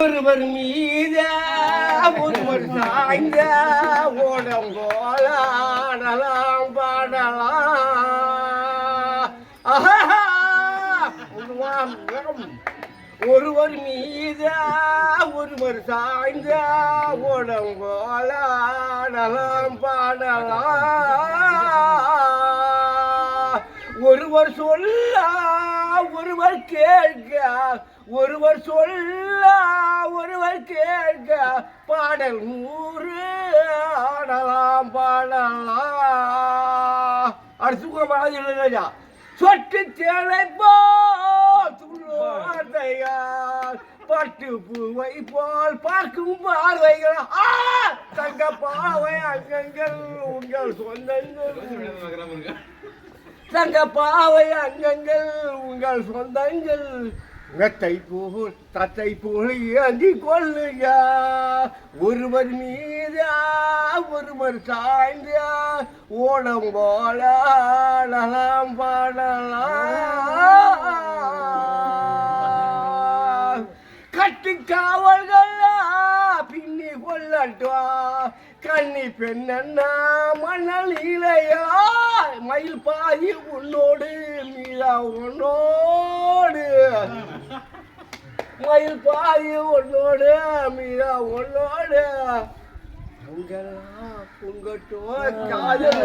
ஒருவர் மீத ஒருவர் சாய்ந்த ஓடம் போலாடலாம் பாடலாம் ஒருவர் மீத ஒருவர் சாய்ந்த ஓடம் போலாடலாம் பாடலாம் ஒருவர் சொல்ல ஒருவர் கேட்க ஒருவர் சொல்ல ஒருவர் கேட்க பாடல் 100 ஆடலாம் பாடலாம் அடுத்து பாடலாம் சொட்டு தேலை போதையால் பட்டு பூவை போல் பார்க்கும் பார்வைகள் தங்க பாவை அங்கங்கள் உங்கள் சொந்தங்கள் தங்க பாவை அங்கங்கள் உங்கள் சொந்தங்கள் மெத்தை போல் தத்தை போல் ஏந்தி கொள்ளுங்க ஒருவர் மீத ஒருவர் சாய்ந்த ஓடம் போல நலம் பாடலாம் கட்டு காவல்கள் பின்னி கொள்ளட்டா கண்ணி பெண்ணா மணல் இலையா மயில் பாதி உன்னோடு மீதா உன்னோடு மயில் பாதி உன்னோடு மீதா உன்னோடு அங்கெல்லாம் பொங்கட்டும் காதல்